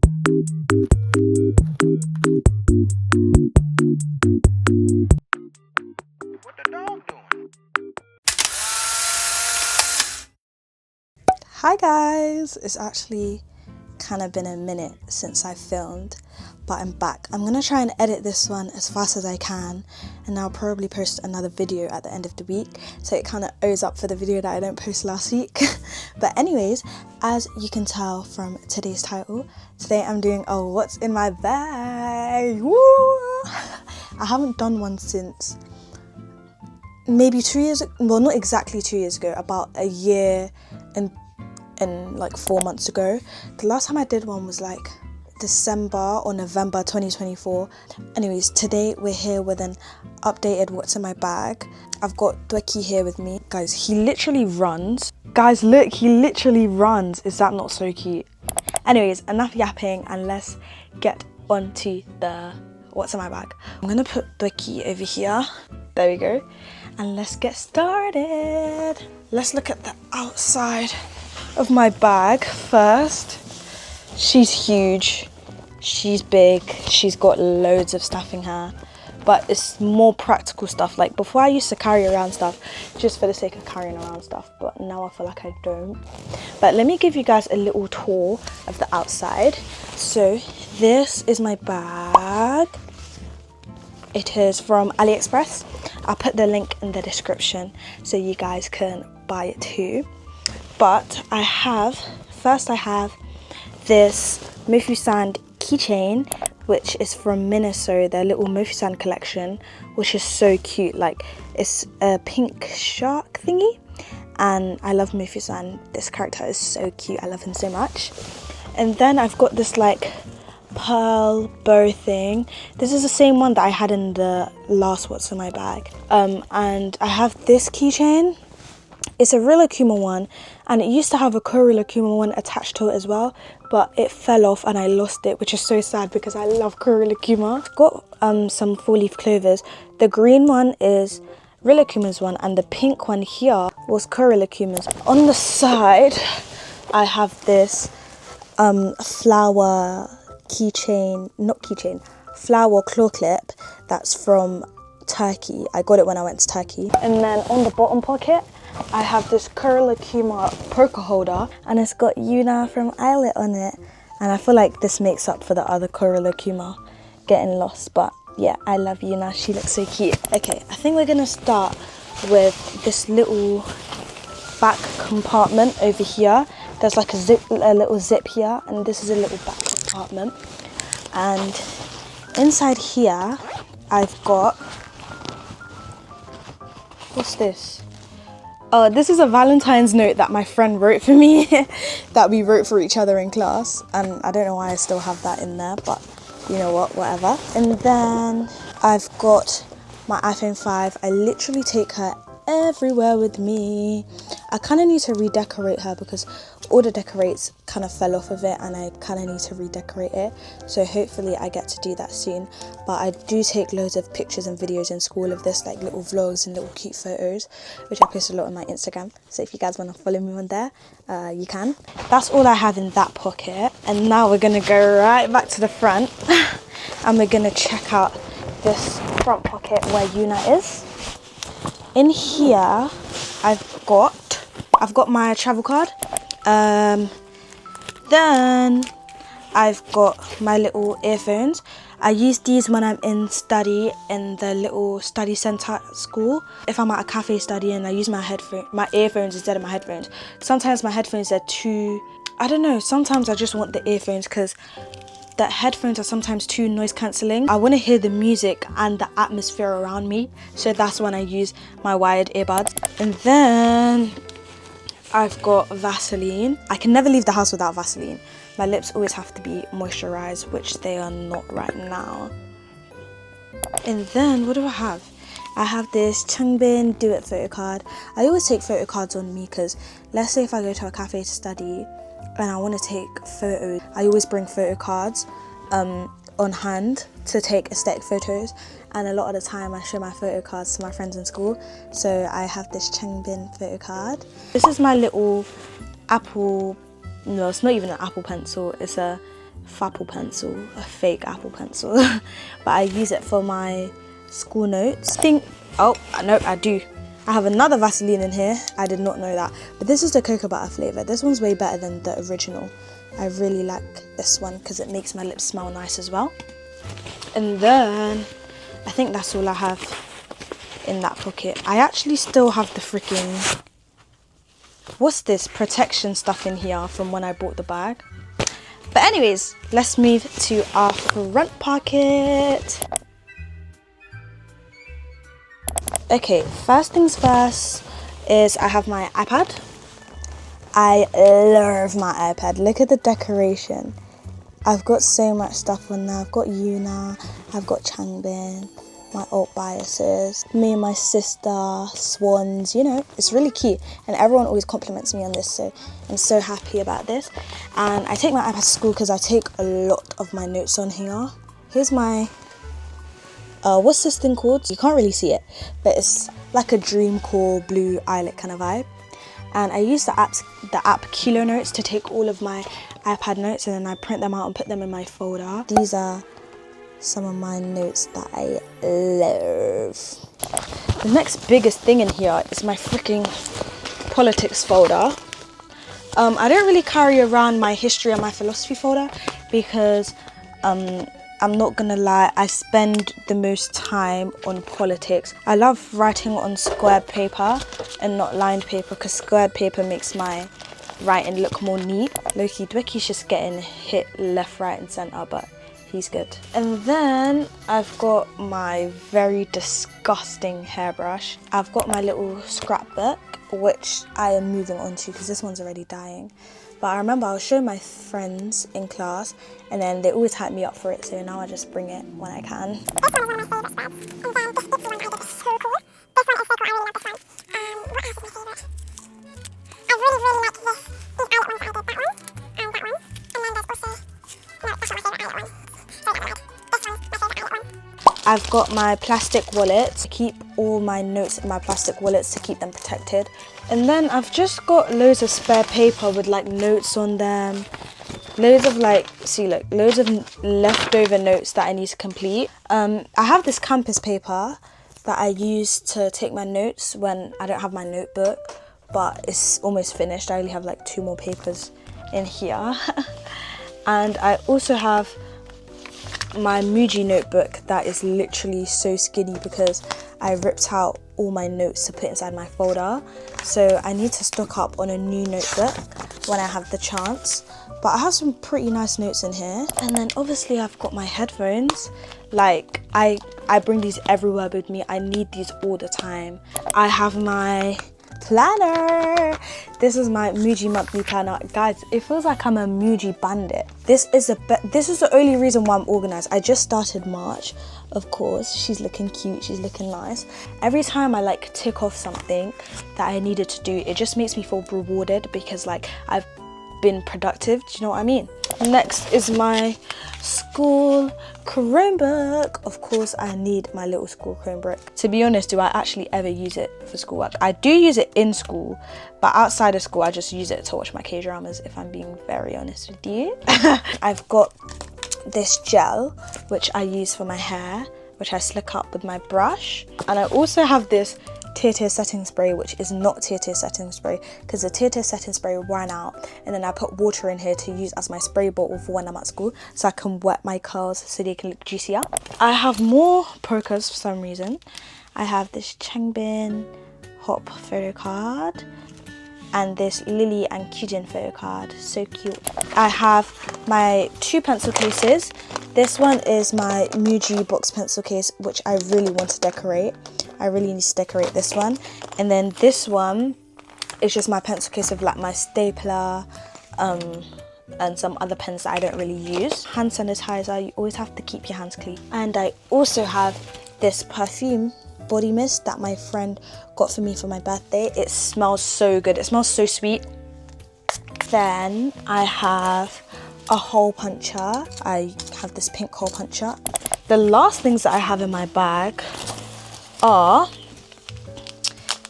Hi guys, it's actually kind of been a minute since I filmed, but I'm back. I'm gonna try and edit this one as fast as I can, and I'll probably post another video at the end of the week, so it kind of owes up for the video that I don't post last week. But anyways, as you can tell from today's title, today I'm doing what's in my bag. Woo! I haven't done one since maybe 2 years, well, not exactly 2 years ago, about a year and like 4 months ago. The last time I did one was like December or November 2024. Anyways, today we're here with an updated what's in my bag. I've got Dweki here with me. Guys, he literally runs. Guys, look, he literally runs. Is that not so cute? Anyways, enough yapping and let's get on to the what's in my bag. I'm gonna put Dweki over here. There we go. And let's get started. Let's look at the outside of my bag first. She's huge, she's big, she's got loads of stuff in her, but it's more practical stuff. Like before I used to carry around stuff just for the sake of carrying around stuff, but now I feel like I don't. But let me give you guys a little tour of the outside. So this is my bag. It is from AliExpress. I'll put the link in the description so you guys can buy it too. But I have this Mofu keychain, which is from Miniso, their little Mofu collection, which is so cute. Like, it's a pink shark thingy, and I love Mofu. This character is so cute. I love him so much. And then I've got this like pearl bow thing. This is the same one that I had in the last what's in my bag. And I have this keychain. It's a real Akuma one, and it used to have a Kuril Akuma one attached to it as well, but it fell off and I lost it, which is so sad because I love Kuril Akuma. I've got some 4-leaf clovers. The green one is real Akuma's one, and the pink one here was Kuril Akuma's. On the side, I have this flower flower claw clip that's from Turkey. I got it when I went to Turkey. And then on the bottom pocket, I have this Kuril Akuma poker holder, and it's got Yuna from Islet on it. And I feel like this makes up for the other Kuril Akuma getting lost. But yeah, I love Yuna. She looks so cute. Okay, I think we're gonna start with this little back compartment over here. There's like a little zip here, and this is a little back compartment. And inside here, I've got, what's this? Oh, this is a Valentine's note that my friend wrote for me, that we wrote for each other in class. And I don't know why I still have that in there, but you know what, whatever. And then I've got my iPhone 5. I literally take her everywhere with me. I kind of need to redecorate her because all the decorates kind of fell off of it, and I kind of need to redecorate it. So hopefully I get to do that soon. But I do take loads of pictures and videos in school of this, like little vlogs and little cute photos, which I post a lot on my Instagram. So if you guys want to follow me on there, you can. That's all I have in that pocket. And now we're going to go right back to the front and we're going to check out this front pocket where Yuna is. In here, I've got my travel card. Then I've got my little earphones. I use these when I'm in study in the little study centre at school. If I'm at a cafe studying, I use my earphones instead of my headphones. Sometimes my headphones are too, I don't know, sometimes I just want the earphones because the headphones are sometimes too noise cancelling. I want to hear the music and the atmosphere around me, so that's when I use my wired earbuds. And then I've got Vaseline. I can never leave the house without Vaseline. My lips always have to be moisturized, which they are not right now. And then what do I have? I have this Changbin Do It photo card. I always take photo cards on me because let's say if I go to a cafe to study and I want to take photos, I always bring photo cards on hand to take aesthetic photos, and a lot of the time I show my photo cards to my friends in school. So I have this Changbin photo card. This is my little Apple, no, it's not even an Apple pencil, it's a Apple pencil, a fake Apple pencil, but I use it for my school notes. Oh no, I do. I have another Vaseline in here. I did not know that, but this is the cocoa butter flavour. This one's way better than the original. I really like this one because it makes my lips smell nice as well. And then I think that's all I have in that pocket. I actually still have the freaking, what's this, protection stuff in here from when I bought the bag. But anyways, let's move to our front pocket. Okay, first things first is I have my iPad. I love my iPad. Look at the decoration. I've got so much stuff on there. I've got Yuna, I've got Changbin, my alt biases, me and my sister, swans, you know, it's really cute. And everyone always compliments me on this, so I'm so happy about this. And I take my iPad to school because I take a lot of my notes on here. Here's my, what's this thing called? You can't really see it, but it's like a dream core blue eyelet kind of vibe. And I use the app Kilo Notes to take all of my iPad notes, and then I print them out and put them in my folder. These are some of my notes that I love. The next biggest thing in here is my freaking politics folder. I don't really carry around my history and my philosophy folder because I'm not gonna lie, I spend the most time on politics. I love writing on squared paper and not lined paper because squared paper makes my writing look more neat. Loki Dwicky's just getting hit left, right and centre, but he's good. And then I've got my very disgusting hairbrush. I've got my little scrapbook, which I am moving on to because this one's already dying. But I remember I was showing my friends in class and then they always hype me up for it, so now I just bring it when I can. This one is one of my favourite spreads. And then this one I think is so cool. This one is so cool, I really love this one. What else is my favourite? I really like this. These eyelet ones, I did that one, and that one. And then there's also, no, that's not my favourite eyelet one. Sorry about that. This one's my favourite eyelet one. I've got my plastic wallet to keep all my notes in my plastic wallets to keep them protected. And then I've just got loads of spare paper with like notes on them. Loads of like, see look, loads of leftover notes that I need to complete. I have this campus paper that I use to take my notes when I don't have my notebook, but it's almost finished. I only have like 2 more papers in here. And I also have my Muji notebook that is literally so skinny because I ripped out all my notes to put inside my folder. So I need to stock up on a new notebook when I have the chance. But I have some pretty nice notes in here. And then obviously I've got my headphones. Like I bring these everywhere with me. I need these all the time. I have my planner. This is my Muji monthly planner. Guys, it feels like I'm a Muji bandit. This is the only reason why I'm organized. I just started March, of course. She's looking cute, she's looking nice. Every time I like tick off something that I needed to do, it just makes me feel rewarded because like I've been productive. Do you know what I mean? Next is my school Chromebook. Of course I need my little school Chromebook. To be honest, do I actually ever use it for schoolwork? I do use it in school, but outside of school I just use it to watch my K-dramas, if I'm being very honest with you. I've got this gel which I use for my hair, which I slick up with my brush. And I also have this Tear setting spray, which is not Tear setting spray because the Tear setting spray ran out, and then I put water in here to use as my spray bottle for when I'm at school so I can wet my curls so they can look juicier. I have more pokers for some reason. I have this Changbin Hop photo card and this Lily and Kyujin photo card, so cute. I have my 2 pencil cases. This one is my Muji box pencil case, which I really want to decorate. I really need to decorate this one. And then this one is just my pencil case of like my stapler and some other pens that I don't really use. Hand sanitizer, you always have to keep your hands clean. And I also have this perfume body mist that my friend got for me for my birthday. It smells so good, it smells so sweet. Then I have a hole puncher. I have this pink hole puncher. The last things that I have in my bag are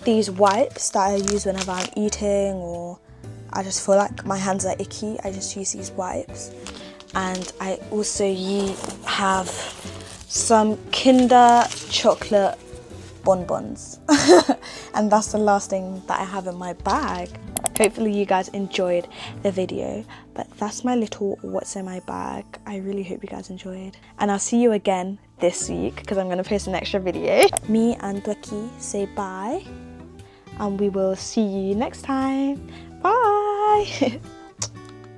these wipes that I use whenever I'm eating or I just feel like my hands are icky. I just use these wipes. and I also have some Kinder chocolate bonbons. And that's the last thing that I have in my bag. Hopefully you guys enjoyed the video, but that's my little what's in my bag. I really hope you guys enjoyed, and I'll see you again this week because I'm going to post an extra video. Me and Ducky say bye, and we will see you next time. Bye.